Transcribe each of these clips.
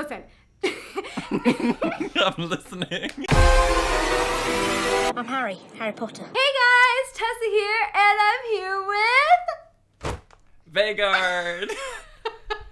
listen. I'm listening. I'm Harry Potter. Hey guys, Tessa here, and I'm here with... Vegard.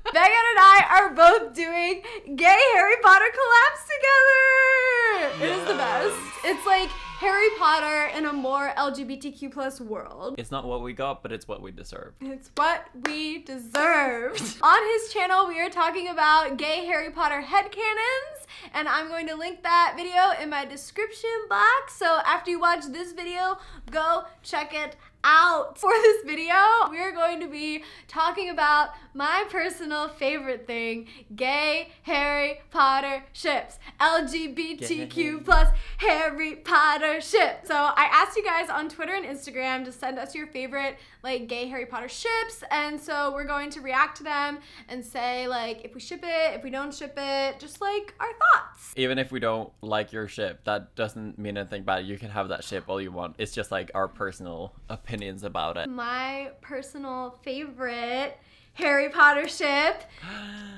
Vegard and I are both doing gay Harry Potter collabs together. It is the best. It's like Harry Potter in a more LGBTQ plus world. It's not what we got, but it's what we deserve. It's what we deserved. On his channel, we are talking about gay Harry Potter headcanons, and I'm going to link that video in my description box. So after you watch this video, go check it out. For this video, we are going to be talking about my personal favorite thing, gay Harry Potter ships. LGBTQ plus Harry Potter ships. So I asked you guys on Twitter and Instagram to send us your favorite like gay Harry Potter ships, and so we're going to react to them and say like if we ship it, if we don't ship it, just like our thoughts. Even if we don't like your ship, that doesn't mean anything bad. You can have that ship all you want. It's just like our personal opinions about it. My personal favorite Harry Potter ship,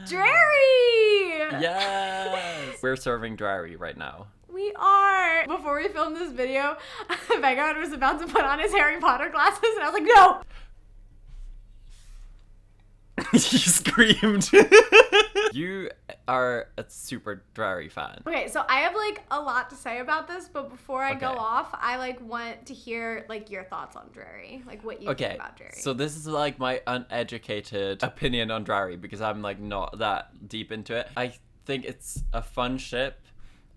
Drarry! Yes! We're serving Drarry right now. We are. Before we filmed this video, Vegard was about to put on his Harry Potter glasses, and I was like, no! You screamed. You are a super Drarry fan. Okay, so I have like a lot to say about this, but before I go Okay. off, I like want to hear like your thoughts on Drarry, like what you think about Drarry. So this is like my uneducated opinion on Drarry because I'm like not that deep into it. I think it's a fun ship.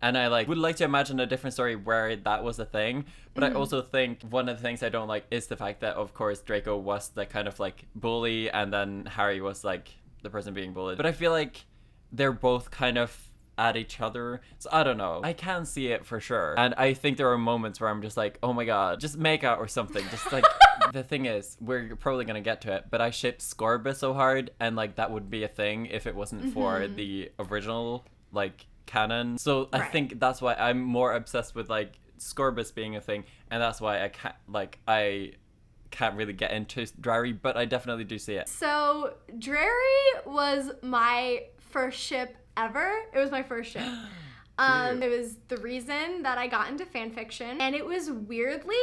And I like would like to imagine a different story where that was a thing. But I also think one of the things I don't like is the fact that, of course, Draco was the kind of like bully and then Harry was like the person being bullied. But I feel like they're both kind of at each other. So I don't know. I can see it for sure. And I think there are moments where I'm just like, oh my god, just make out or something. Just like, the thing is, we're probably going to get to it, but I ship Scorbus so hard. And like that would be a thing if it wasn't for the original like canon. So I think that's why I'm more obsessed with like Scorbus being a thing, and that's why I can't really get into Drarry, but I definitely do see it. So Drarry was my first ship ever. It was my first ship. It was the reason that I got into fanfiction, and it was weirdly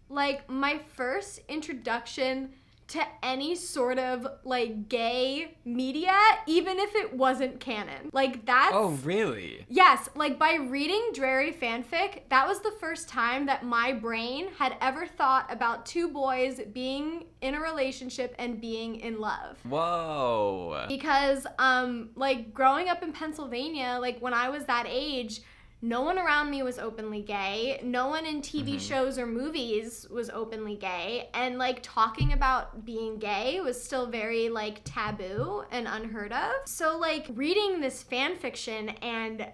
like my first introduction to any sort of like gay media, even if it wasn't canon. Like that's... Oh, really? Yes, like by reading Drarry fanfic, that was the first time that my brain had ever thought about two boys being in a relationship and being in love. Whoa. Because like growing up in Pennsylvania, like when I was that age, no one around me was openly gay. No one in TV shows or movies was openly gay. And like talking about being gay was still very like taboo and unheard of. So like reading this fan fiction and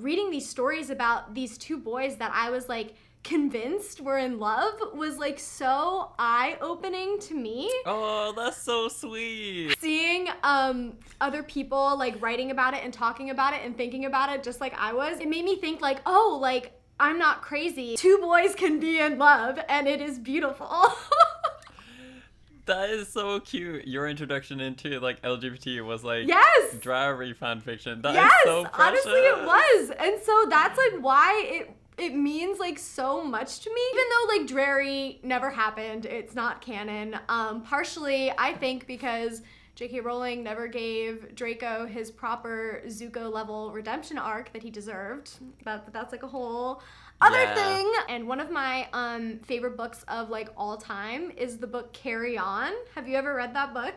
reading these stories about these two boys that I was like convinced were in love was like so eye-opening to me. Oh, that's so sweet. Seeing other people like writing about it and talking about it and thinking about it just like I was, it made me think like, oh, like I'm not crazy. Two boys can be in love and it is beautiful. That is so cute. Your introduction into like LGBT was like Yes! Drarry fanfiction. That Yes, is so precious. honestly it was. And so that's like why it means like so much to me. Even though like Drarry never happened, it's not canon. Partially I think because J.K. Rowling never gave Draco his proper Zuko level redemption arc that he deserved. That's like a whole other thing. And one of my favorite books of like all time is the book Carry On. Have you ever read that book?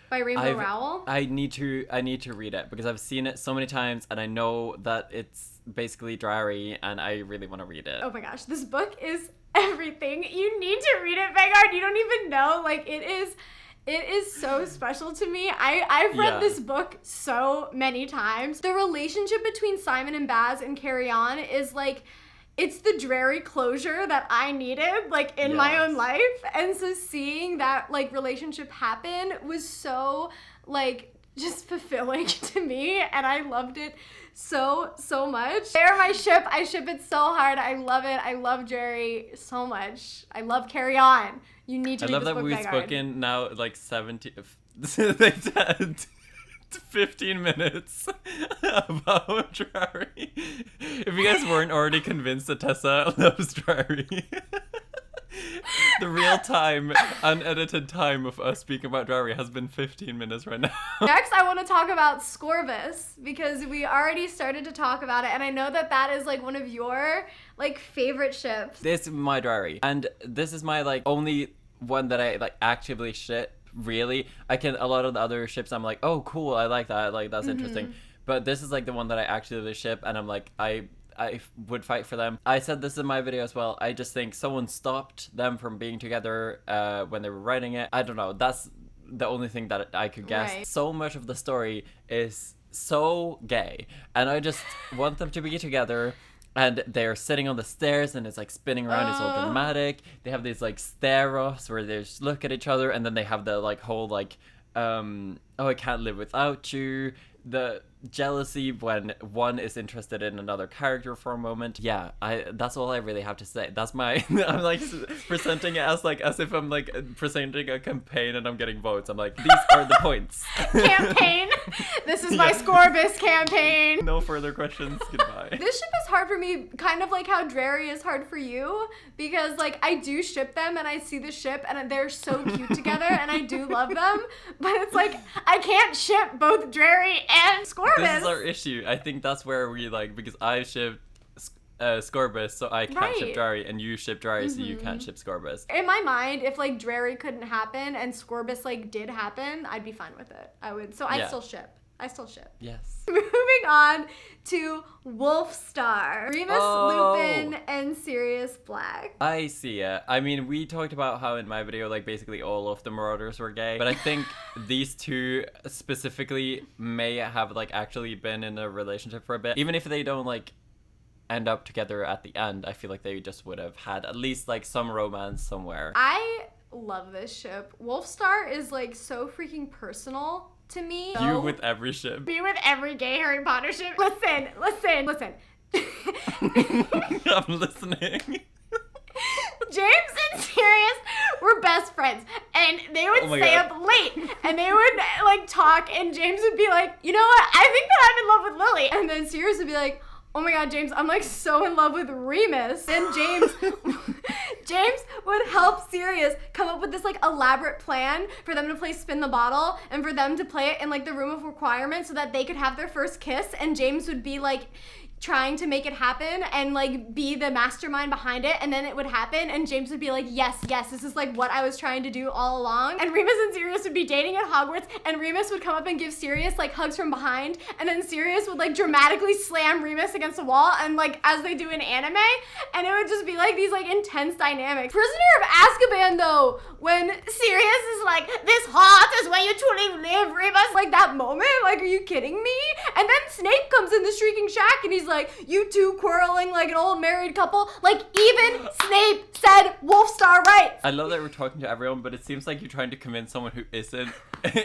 By Rainbow Rowell? I need to read it because I've seen it so many times and I know that it's basically Drarry and I really want to read it. Oh my gosh, this book is everything. You need to read it, Vegard. You don't even know. Like it is so special to me. I've read this book so many times. The relationship between Simon and Baz and Carry On is like, it's the Drarry closure that I needed like in my own life. And so seeing that like relationship happen was so like just fulfilling to me, and I loved it so much. They're my ship. I ship it so hard. I love it. I love Drarry so much. I love Carry On. You need to read this book, I love that we've Vegard. spoken now like 70 15 minutes about Drarry. If you guys weren't already convinced that Tessa loves Drarry. The real time, unedited time of us speaking about Drarry has been 15 minutes right now. Next, I want to talk about Scorbus, because we already started to talk about it, and I know that that is like one of your like favorite ships. This is my Drarry, and this is my like only one that I like actively ship. Really, a lot of the other ships I'm like, oh cool, I like that, like that's interesting, but this is like the one that I actually ship, and I'm like, I would fight for them. I said this in my video as well. I just think someone stopped them from being together when they were writing it. I don't know. That's the only thing that I could guess. Right. So much of the story is so gay, and I just want them to be together. And they're sitting on the stairs, and it's like spinning around. It's all dramatic. They have these like stare-offs where they just look at each other, and then they have the like whole like, oh, I can't live without you. The jealousy when one is interested in another character for a moment. Yeah, that's all I really have to say. That's my I'm like presenting it as if I'm like presenting a campaign and I'm getting votes. I'm like, these are the points. Campaign. This is my Scorbus campaign. No further questions. Goodbye. This ship is hard for me, kind of like how Drarry is hard for you, because like I do ship them and I see the ship and they're so cute together and I do love them, but it's like I can't ship both Drarry and Scorbus. This is our issue. I think that's where we like, because I shipped Scorbus, so I can't ship Drarry, and you ship Drarry, so you can't ship Scorbus. In my mind, if like Drarry couldn't happen and Scorbus like did happen, I'd be fine with it. I would. So I still ship. Yes. Moving on to Wolfstar. Remus Lupin and Sirius Black. I see it. I mean, we talked about how in my video, like, basically all of the Marauders were gay. But I think these two specifically may have, like, actually been in a relationship for a bit. Even if they don't, like, end up together at the end, I feel like they just would have had at least, like, some romance somewhere. I love this ship. Wolfstar is, like, so freaking personal to me. You with every ship. Me with every gay Harry Potter ship. Listen. I'm listening. James and Sirius were best friends, and they would stay up late, and they would like talk, and James would be like, you know what, I think that I'm in love with Lily, and then Sirius would be like, oh my god, James, I'm like so in love with Remus. And James would help Sirius come up with this like elaborate plan for them to play Spin the Bottle, and for them to play it in like the room of requirement so that they could have their first kiss, and James would be like trying to make it happen and like be the mastermind behind it, and then it would happen, and James would be like, yes, this is like what I was trying to do all along. And Remus and Sirius would be dating at Hogwarts, and Remus would come up and give Sirius like hugs from behind, and then Sirius would like dramatically slam Remus against the wall, and like as they do in anime, and it would just be like these like intense dynamics. Prisoner of Azkaban though, when Sirius is like, this heart is where you truly live, Remus, like that moment, like are you kidding me? And then Snape comes in the Shrieking Shack and he's like, you two quarreling like an old married couple. Like even Snape said Wolfstar rights. I love that we're talking to everyone, but it seems like you're trying to convince someone who isn't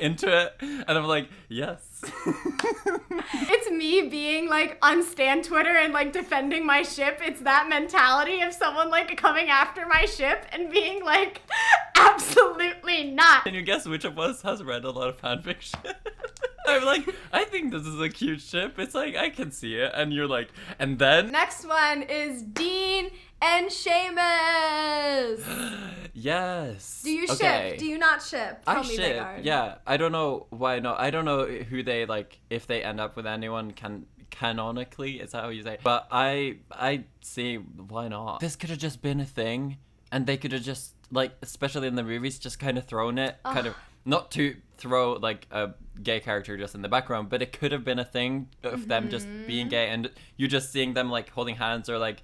into it, and I'm like, yes. It's me being like on Stan Twitter and like defending my ship. It's that mentality of someone like coming after my ship and being like, absolutely not. Can you guess which of us has read a lot of fanfiction? I'm like, I think this is a cute ship. It's like, I can see it. And you're like, and then? Next one is Dean and Seamus. Yes. Do you ship? Do you not ship? Tell me, ship. Vegard. Yeah. I don't know why not. I don't know who they like, if they end up with anyone canonically. Is that how you say it? But I see why not. This could have just been a thing. And they could have just, like, especially in the movies, just kind of thrown it. Kind of, not to throw, like, a gay character just in the background, but it could have been a thing of them just being gay and you just seeing them, like, holding hands or, like,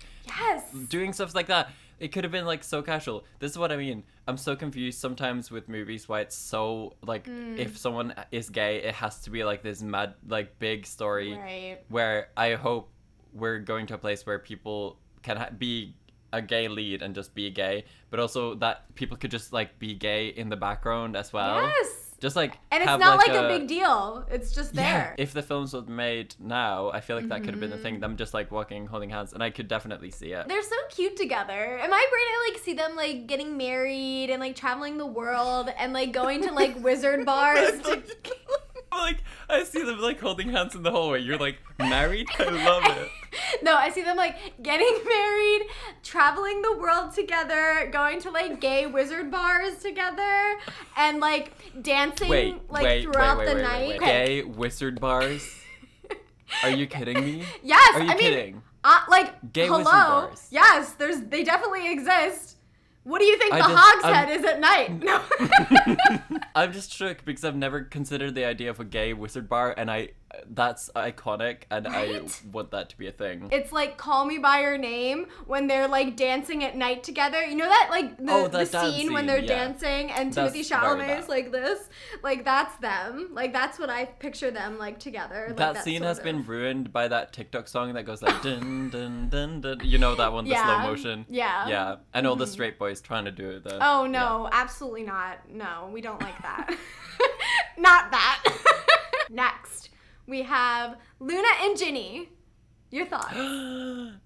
doing stuff like that. It could have been, like, so casual. This is what I mean. I'm so confused sometimes with movies why it's so, like, if someone is gay, it has to be, like, this mad, like, big story. Right. Where I hope we're going to a place where people can be a gay lead and just be gay, but also that people could just like be gay in the background as well. Yes. Just like, and it's not like a big deal. It's just there. If the films were made now, I feel like that could have been the thing. Them just like walking, holding hands, and I could definitely see it. They're so cute together. In my brain, I like see them like getting married and like traveling the world and like going to like wizard bars. Like, I see them like holding hands in the hallway. You're like, married? I love it. No, I see them like getting married, traveling the world together, going to like gay wizard bars together, and like dancing throughout the night. Gay wizard bars? Are you kidding me? Yes, Are you kidding? Like, gay hello? wizard bars. Yes, they definitely exist. What do you think Hogshead is at night? No. I'm just shook because I've never considered the idea of a gay wizard bar, and that's iconic, and Right? I want that to be a thing. It's like Call Me By Your Name when they're like dancing at night together. You know that like the scene when they're dancing and Timothy Chalamet is like this? Like that's them. Like that's what I picture them like together. Like, that scene has been ruined by that TikTok song that goes like dun dun dun dun. You know that one, the slow motion? Yeah. Yeah. And all the straight boys trying to do it then. Oh no, absolutely not. No, we don't like that. Not that. Next, we have Luna and Ginny. Your thoughts?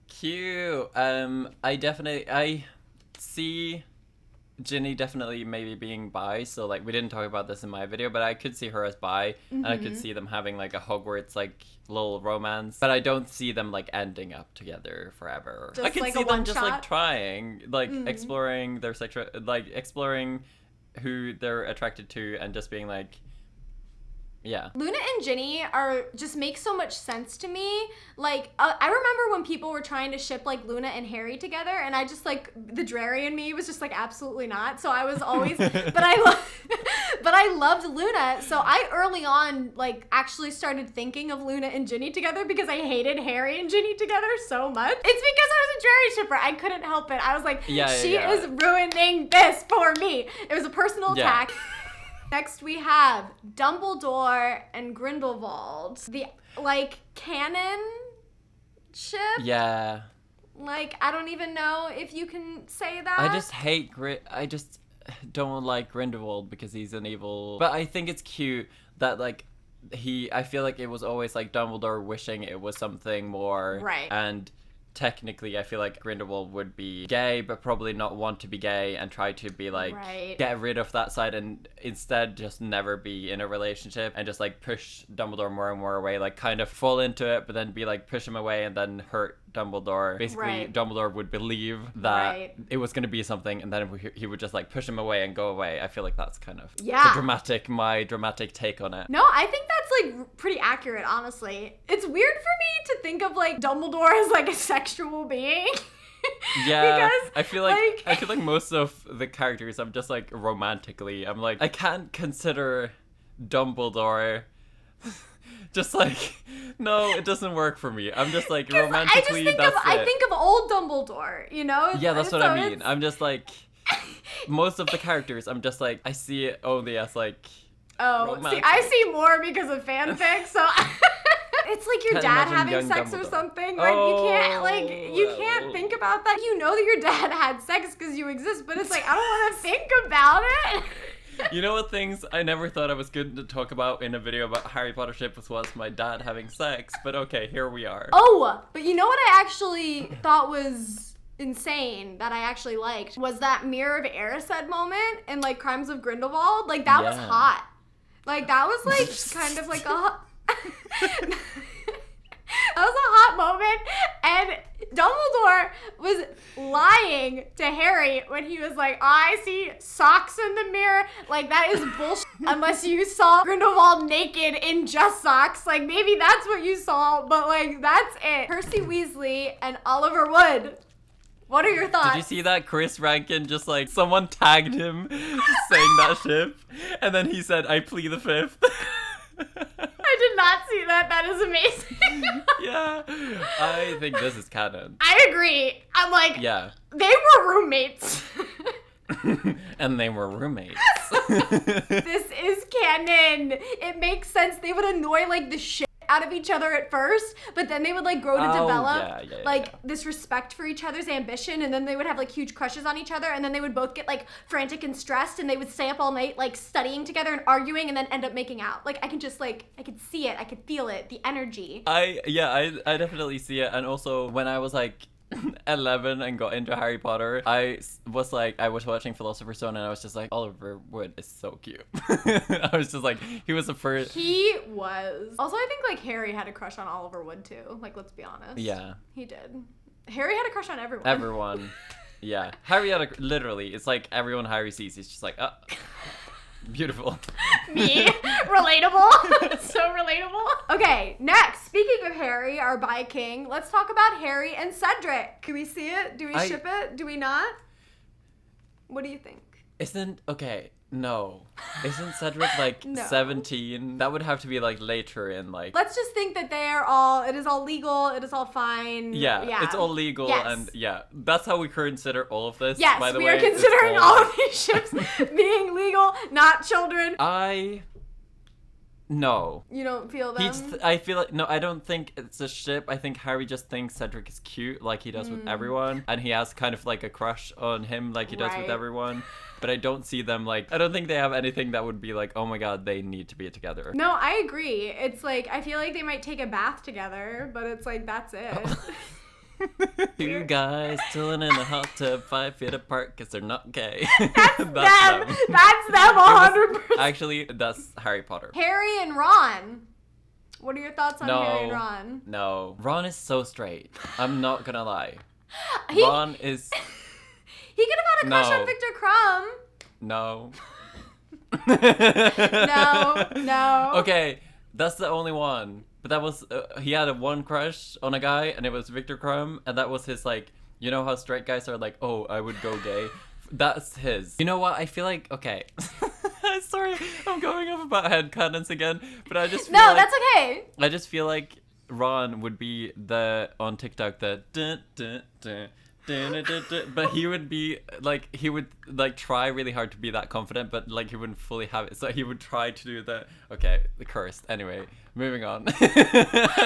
Cute. I see Ginny definitely maybe being bi, so like we didn't talk about this in my video, but I could see her as bi, and I could see them having like a Hogwarts like little romance, but I don't see them like ending up together forever. Just I could like see a them one just shot? like trying, like exploring their sexual, like exploring who they're attracted to, and just being like, yeah. Luna and Ginny just make so much sense to me. Like, I remember when people were trying to ship like Luna and Harry together, and I just like the Drarry in me was just like absolutely not. So I was always, but I loved Luna. So I early on like actually started thinking of Luna and Ginny together because I hated Harry and Ginny together so much. It's because I was a Drarry shipper. I couldn't help it. I was like, she is ruining this for me. It was a personal attack. Next we have Dumbledore and Grindelwald. The, like, canon ship? Yeah. Like, I don't even know if you can say that. I just don't like Grindelwald because he's an evil... But I think it's cute that, like, I feel like it was always, like, Dumbledore wishing it was something more. Right. And technically, I feel like Grindelwald would be gay, but probably not want to be gay and try to be like, get rid of that side and instead just never be in a relationship and just like push Dumbledore more and more away, like kind of fall into it, but then be like, push him away and then hurt Dumbledore. Basically, Dumbledore would believe that it was going to be something, and then he would just like push him away and go away. I feel like that's kind of my dramatic take on it. No, I think that's like pretty accurate, honestly. It's weird for me to think of like Dumbledore as like a sexual being. Yeah, because, I feel like most of the characters I'm just like romantically, I'm like, I can't consider Dumbledore just like, no, it doesn't work for me. I'm just like romantically. I think of old Dumbledore, you know? Yeah, that's what I mean. I'm just like, most of the characters, I'm just like, I see it only as like. Oh, see, I see more because of fanfic, so. It's like your dad having sex or something. Like you can't think about that. You know that your dad had sex because you exist, but it's like I don't want to think about it. You know what things I never thought I was good to talk about in a video about Harry Potter ship was my dad having sex, but okay, here we are. Oh, but you know what I actually thought was insane that I actually liked was that Mirror of Erised moment in like Crimes of Grindelwald. Like that was hot. Like that was like kind of like a that was a hot moment, and Dumbledore was lying to Harry when he was like, I see socks in the mirror. Like, that is bullshit. Unless you saw Grindelwald naked in just socks. Like, maybe that's what you saw, but like, that's it. Percy Weasley and Oliver Wood. What are your thoughts? Did you see that Chris Rankin just like, someone tagged him saying that ship, and then he said, I plead the fifth. I did not see that. That is amazing. Yeah, I think this is canon. I agree. I'm like, they were roommates. And they were roommates. This is canon. It makes sense. They would annoy like the shit out of each other at first, but then they would like grow to develop this respect for each other's ambition, and then they would have like huge crushes on each other, and then they would both get like frantic and stressed, and they would stay up all night like studying together and arguing, and then end up making out. Like I could see it, I could feel it, the energy. I definitely see it. And also when I was like 11 and got into Harry Potter, I was watching Philosopher's Stone and I was just like, Oliver Wood is so cute. I was just like, he was the first. He was. Also, I think like Harry had a crush on Oliver Wood too. Like, let's be honest. Yeah. He did. Harry had a crush on everyone. Everyone. Yeah. Harry had literally, it's like everyone Harry sees, he's just like, oh, beautiful. Me? Relatable. So relatable. Okay, next. Speaking of Harry, our bi king, let's talk about Harry and Cedric. Can we see it? Do we ship it? Do we not? What do you think? No. Isn't Cedric like No. 17? That would have to be like later in like. Let's just think that it is all legal, it is all fine. Yeah, it's all legal, yes. and yeah, that's how we consider all of this. Yes, by the we way. are considering all of these ships being legal, not children. No. You don't feel them? I feel like, no, I don't think it's a ship. I think Harry just thinks Cedric is cute, like he does with everyone. And he has kind of like a crush on him, like he does with everyone. But I don't see them like, I don't think they have anything that would be like, oh my god, they need to be together. No, I agree. It's like, I feel like they might take a bath together, but it's like, that's it. Two guys chilling in a hot tub 5 feet apart because they're not gay. That's them. Them. That's them 100%. Actually, that's Harry Potter. Harry and Ron. What are your thoughts on Harry and Ron? No. Ron is so straight. I'm not gonna lie. He- Ron is... He could have had a crush on Victor Crumb. No. No. Okay, that's the only one. But that was, he had one crush on a guy, and it was Victor Crumb, and that was his, like, you know how straight guys are like, oh, I would go gay? That's his. You know what? I feel like, okay. Sorry, I'm going off about headcanons again, but I just feel No, like, that's okay. I just feel like Ron would be on TikTok, the dun, dun, dun, dun, dun, dun, dun, but he would be like, he would like try really hard to be that confident, but like he wouldn't fully have it, so he would try to do the cursed. Anyway, moving on.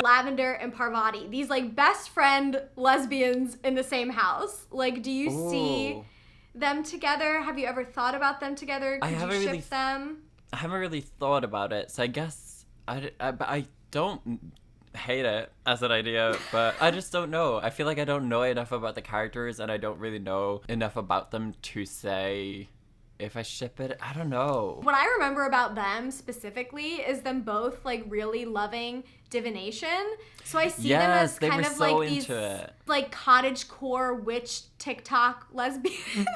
Lavender and Parvati, these like best friend lesbians in the same house. Like, do you see them together? Have you ever thought about them together? Could you ship them? I haven't really thought about it, so I guess I don't hate it as an idea, but I just don't know. I feel like I don't know enough about the characters, and I don't really know enough about them to say if I ship it. I don't know. What I remember about them specifically is them both like really loving divination. So I see them as kind of like these like cottagecore witch TikTok lesbians.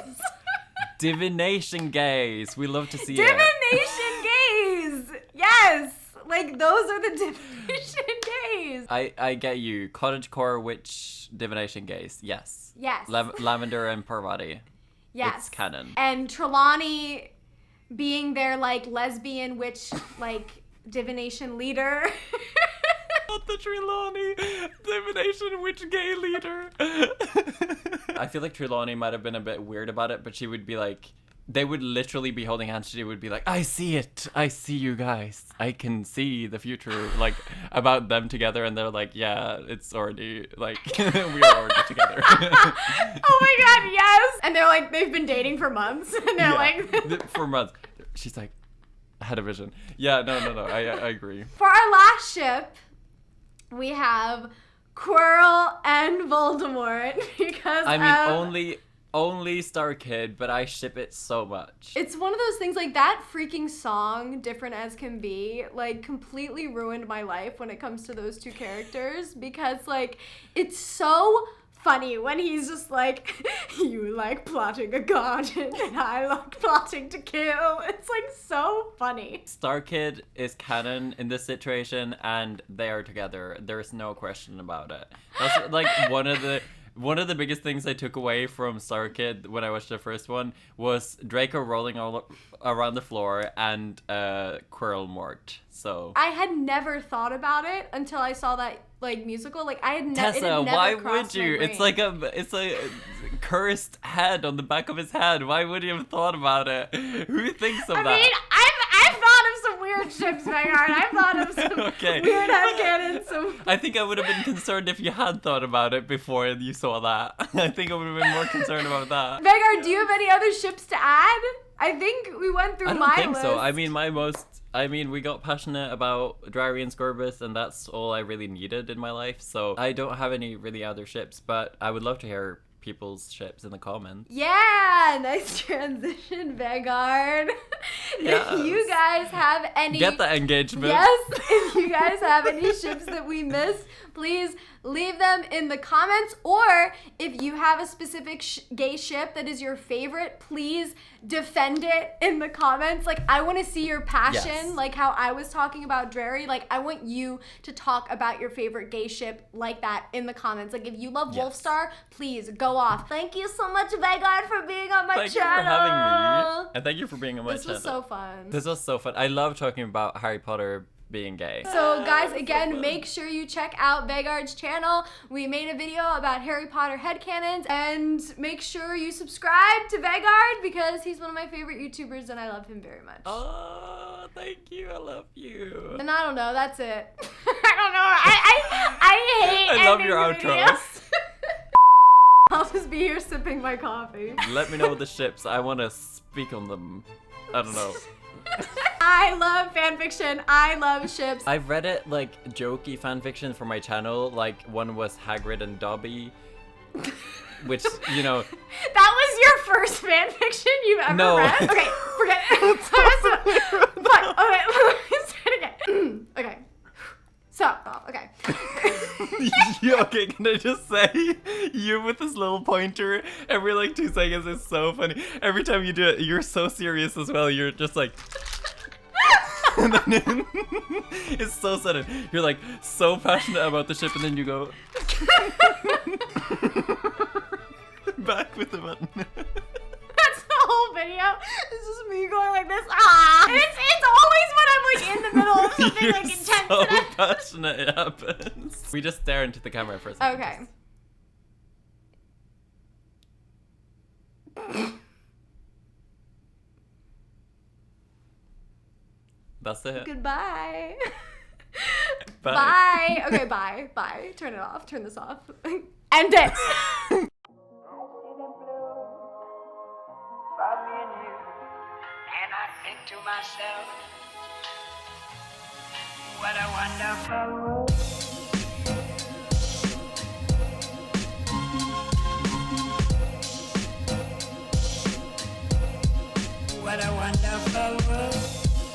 Divination gays. We love to see it. Divination gays. Yes. Like, those are the divination gays. I get you. Cottagecore witch divination gays. Yes. Yes. Lavender and Parvati. Yes. It's canon. And Trelawney being their, like, lesbian witch, like, divination leader. Not the Trelawney divination witch gay leader. I feel like Trelawney might have been a bit weird about it, but she would be like, they would literally be holding hands. She would be like, I see it. I see you guys. I can see the future, like, about them together. And they're like, yeah, it's already, like, we are already together. Oh my god, yes. And they're like, they've been dating for months. And they're like... For months. She's like, I had a vision. Yeah, no. I agree. For our last ship, we have Quirrell and Voldemort. Because I mean, only Star Kid, but I ship it so much. It's one of those things, like, that freaking song, Different As Can Be, like, completely ruined my life when it comes to those two characters, because, like, it's so funny when he's just like, you like plotting a garden, and I like plotting to kill. It's, like, so funny. Star Kid is canon in this situation, and they are together. There's no question about it. That's, like, one of the biggest things I took away from Star Kid when I watched the first one was Draco rolling all around the floor and Quirrell Mort. So I had never thought about it until I saw that like musical. Like I had Tessa, why would you? It's like a cursed head on the back of his head. Why would you have thought about it? Who thinks of that? I mean, I've thought of some weird ships, Vegard. I've thought of some weird headcanons. I think I would have been concerned if you had thought about it before you saw that. I think I would have been more concerned about that. Vegard, do you have any other ships to add? I think we went through my list. I don't think so. I mean, my most I mean, we got passionate about Drarry and Scorbus, and that's all I really needed in my life. So I don't have any really other ships, but I would love to hear people's ships in the comments. Yeah, nice transition, Vegard. Yes. If you guys have any... Get the engagement. Yes, if you guys have any ships that we missed, please leave them in the comments. Or if you have a specific gay ship that is your favorite, please defend it in the comments. Like, I want to see your passion, Yes. like how I was talking about Drarry. Like, I want you to talk about your favorite gay ship like that in the comments. Like, if you love Yes. Wolfstar, please go off. Thank you so much, Vegard, for being on my Thank you channel. for having me. And thank you for being on my This channel. was so fun. This was so fun. I love talking about Harry Potter being gay. So guys, again, fun. make sure you check out Vegard's channel. We made a video about Harry Potter headcanons, and make sure you subscribe to Vegard because he's one of my favorite YouTubers and I love him very much. Oh, thank you. I love you. And I don't know, that's it. I don't know. I hate I love ending your the outros. videos. I'll just be here sipping my coffee. Let me know the ships. I want to speak on them. I don't know. I love fanfiction. I love ships. I've read it like jokey fanfiction for my channel. Like one was Hagrid and Dobby, which, you know. That was your first fanfiction you've ever No. read? Okay, forget it. Fine. Okay, let's start again. Okay. Stop. Okay. Okay, can I just say, you with this little pointer every like 2 seconds is so funny. Every time you do it, you're so serious as well. You're just like, and then it's so sudden. You're like so passionate about the ship, and then you go back with the button. That's the whole video. This is me going like this. Ah! And it's always when I'm like in the middle of something You're like intense. so and passionate it happens. We just stare into the camera for a second. Okay. That's it. Goodbye. Bye. Bye. Okay, bye. Bye. Turn it off. Turn this off. End it. And I think to myself, what a wonderful world.